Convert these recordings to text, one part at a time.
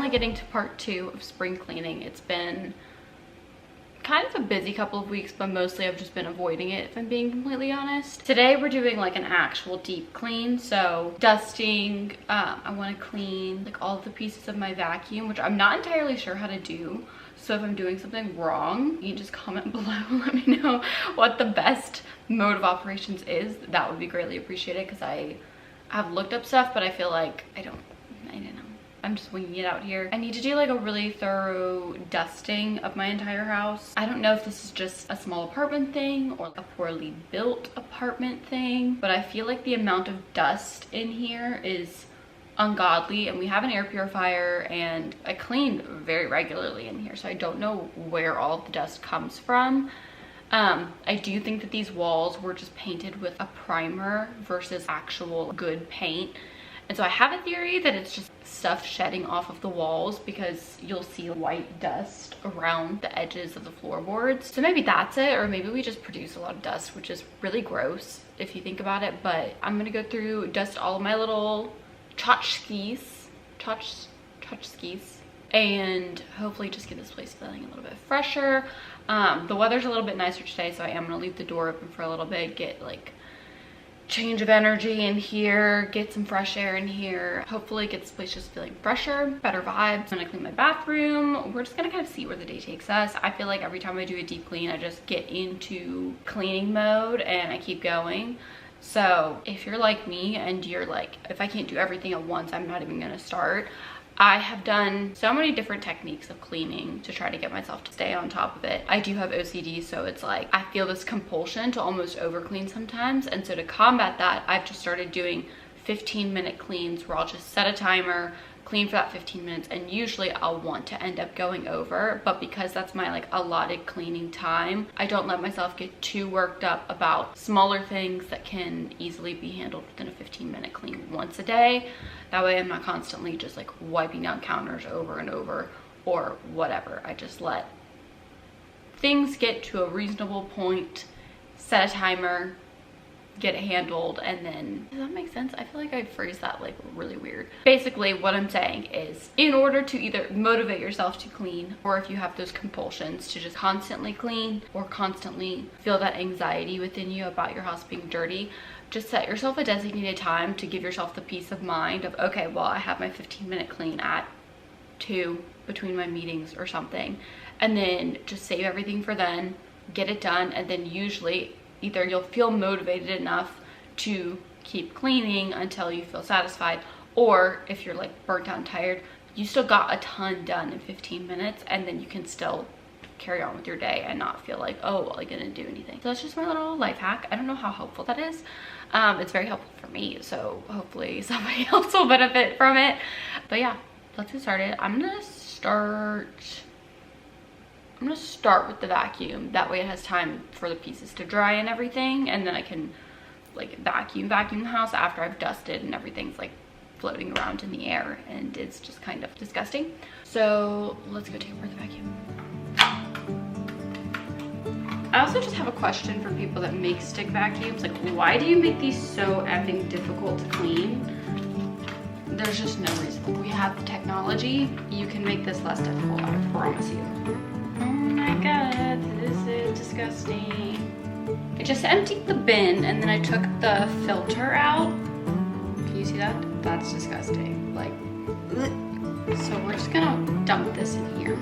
finally getting to part 2 of spring cleaning. It's been kind of a busy couple of weeks, but mostly I've just been avoiding it, if I'm being completely honest. Today we're doing like an actual deep clean, so dusting. I want to clean like all of the pieces of my vacuum, which I'm not entirely sure how to do. So if I'm doing something wrong, you can just comment below and let me know what the best mode of operations is. That would be greatly appreciated, because I have looked up stuff, but I feel like I don't know. I'm just winging it out here. I need to do like a really thorough dusting of my entire house. I don't know if this is just a small apartment thing or a poorly built apartment thing, but I feel like the amount of dust in here is ungodly, and we have an air purifier and I clean very regularly in here, so I don't know where all the dust comes from. I do think that these walls were just painted with a primer versus actual good paint. And so I have a theory that it's just stuff shedding off of the walls, because you'll see white dust around the edges of the floorboards. So maybe that's it, or maybe we just produce a lot of dust, which is really gross if you think about it. But I'm gonna go through, dust all of my little tchotchkes, and hopefully just get this place feeling a little bit fresher. The weather's a little bit nicer today, so I am gonna leave the door open for a little bit, get like change of energy in here, get some fresh air in here, hopefully get this place just feeling fresher, better vibes. I'm gonna clean my bathroom. We're just gonna kind of see where the day takes us. I feel like every time I do a deep clean, I just get into cleaning mode and I keep going. So if you're like me and you're like, if I can't do everything at once, I'm not even gonna start. I have done so many different techniques of cleaning to try to get myself to stay on top of it. I do have OCD, so it's like I feel this compulsion to almost over clean sometimes. And so to combat that, I've just started doing 15-minute cleans where I'll just set a timer, clean for that 15 minutes, and usually I'll want to end up going over, but because that's my like allotted cleaning time, I don't let myself get too worked up about smaller things that can easily be handled within a 15-minute clean once a day. That way I'm not constantly just like wiping down counters over and over or whatever. I just let things get to a reasonable point, set a timer, get it handled, and then, does that make sense? I feel like I phrased that like really weird. Basically what I'm saying is, in order to either motivate yourself to clean, or if you have those compulsions to just constantly clean or constantly feel that anxiety within you about your house being dirty, just set yourself a designated time to give yourself the peace of mind of, okay, well, I have my 15-minute clean at 2 between my meetings or something, and then just save everything for then, get it done, and then usually either you'll feel motivated enough to keep cleaning until you feel satisfied, or if you're like burnt out and tired, you still got a ton done in 15 minutes, and then you can still carry on with your day and not feel like, oh, well, I didn't do anything. So that's just my little life hack. I don't know how helpful that is. It's very helpful for me, so hopefully somebody else will benefit from it. But yeah, let's get started. I'm gonna start with the vacuum. That way it has time for the pieces to dry and everything, and then I can like vacuum the house after I've dusted and everything's like floating around in the air and it's just kind of disgusting. So let's go take apart the vacuum. I also just have a question for people that make stick vacuums. Like, why do you make these so effing difficult to clean? There's just no reason. We have the technology. You can make this less difficult, I promise you. Oh my god, this is disgusting. I just emptied the bin and then I took the filter out. Can you see that? That's disgusting. Like, ugh. So we're just gonna dump this in here.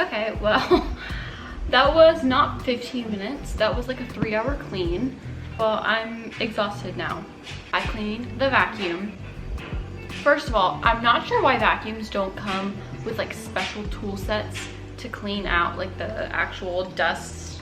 Okay, well, that was not 15 minutes. That was like a 3-hour clean. Well, I'm exhausted now. I cleaned the vacuum. First of all, I'm not sure why vacuums don't come with like special tool sets to clean out like the actual dust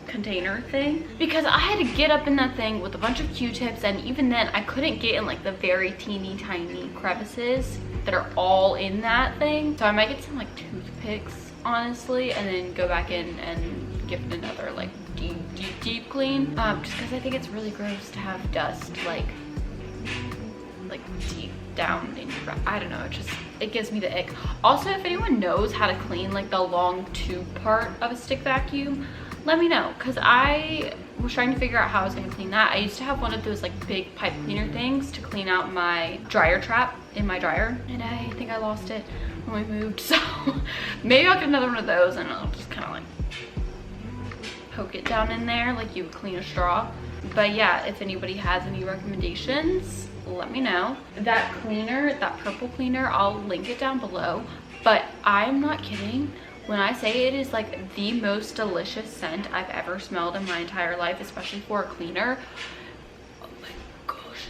container thing, because I had to get up in that thing with a bunch of Q-tips, and even then I couldn't get in like the very teeny tiny crevices that are all in that thing. So I might get some like toothpicks, honestly, and then go back in and give it another like deep clean, just because I think it's really gross to have dust like deep down in your, I don't know, it gives me the ick. Also, if anyone knows how to clean like the long tube part of a stick vacuum, let me know, because I was trying to figure out how I was going to clean that. I used to have one of those like big pipe cleaner things to clean out my dryer trap in my dryer, and I think I lost it when we moved, so maybe I'll get another one of those and I'll just kind of like poke it down in there like you would clean a straw. But yeah, if anybody has any recommendations, let me know. That cleaner, that purple cleaner, I'll link it down below, but I'm not kidding when I say it is like the most delicious scent I've ever smelled in my entire life, especially for a cleaner. Oh my gosh,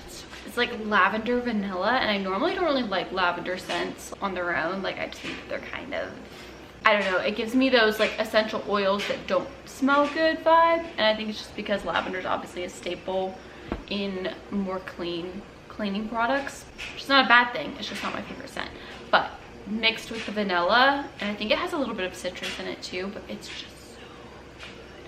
it's like lavender vanilla, and I normally don't really like lavender scents on their own. Like, I just think that they're kind of, I don't know, it gives me those like essential oils that don't smell good vibe, and I think it's just because lavender is obviously a staple in more cleaning products, which is not a bad thing, it's just not my favorite scent. But mixed with the vanilla, and I think it has a little bit of citrus in it too, but it's just so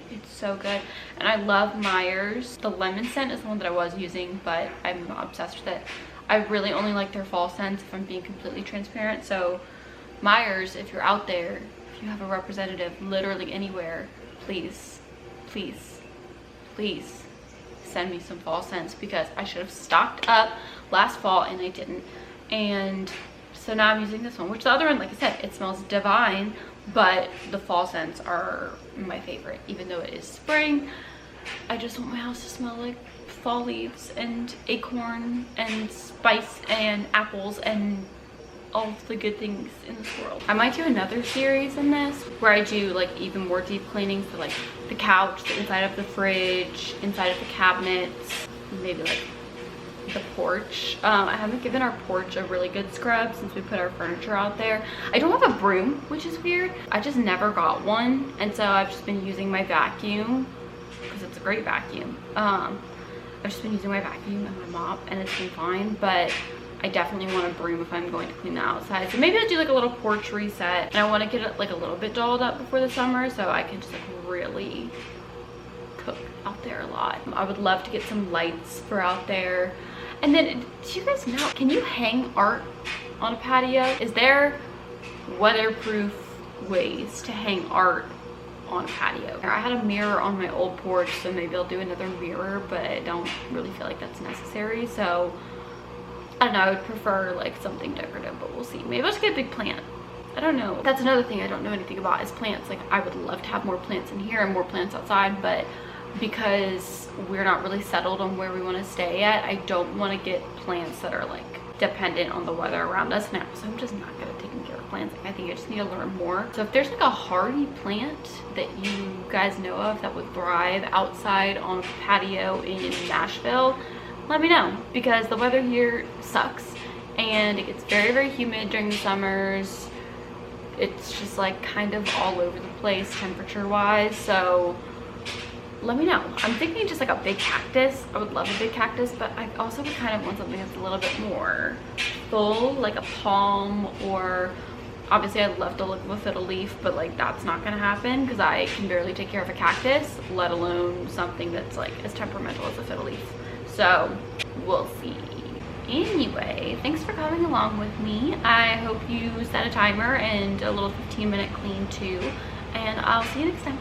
good. It's so good. And I love Myers. The lemon scent is the one that I was using, but I'm not obsessed with it. I really only like their fall scents, if I'm being completely transparent. So Myers, if you're out there, if you have a representative literally anywhere, please send me some fall scents, because I should have stocked up last fall and I didn't. And so now I'm using this one, which the other one, like I said, it smells divine, but the fall scents are my favorite. Even though it is spring, I just want my house to smell like fall leaves and acorn and spice and apples and all of the good things in this world. I might do another series in this where I do like even more deep cleaning for like the couch, the inside of the fridge, inside of the cabinets, maybe like the porch. I haven't given our porch a really good scrub since we put our furniture out there. I don't have a broom, which is weird. I just never got one, and so I've just been using my vacuum because it's a great vacuum. I've just been using my vacuum and my mop, and it's been fine, but I definitely want a broom if I'm going to clean the outside. So maybe I'll do like a little porch reset, and I want to get it like a little bit dolled up before the summer so I can just like really cook out there a lot. I would love to get some lights for out there. And then, do you guys know, can you hang art on a patio? Is there weatherproof ways to hang art on a patio? I had a mirror on my old porch, so maybe I'll do another mirror, but I don't really feel like that's necessary. So I don't know, I would prefer like something decorative, but we'll see. Maybe I'll just get a big plant. I don't know. That's another thing I don't know anything about is plants. Like, I would love to have more plants in here and more plants outside, but because we're not really settled on where we want to stay at, I don't want to get plants that are like dependent on the weather around us now. So I'm just not good at taking care of plants. Like, I think I just need to learn more. So if there's like a hardy plant that you guys know of that would thrive outside on a patio in Nashville, let me know, because the weather here sucks and it gets very, very humid during the summers. It's just like kind of all over the place temperature wise. So let me know. I'm thinking just like a big cactus. I would love a big cactus, but I also would kind of want something that's a little bit more full, like a palm, or obviously I'd love to look of a fiddle leaf, but like that's not gonna happen because I can barely take care of a cactus, let alone something that's like as temperamental as a fiddle leaf. So we'll see. Anyway, thanks for coming along with me. I hope you set a timer and a little 15-minute clean too, and I'll see you next time.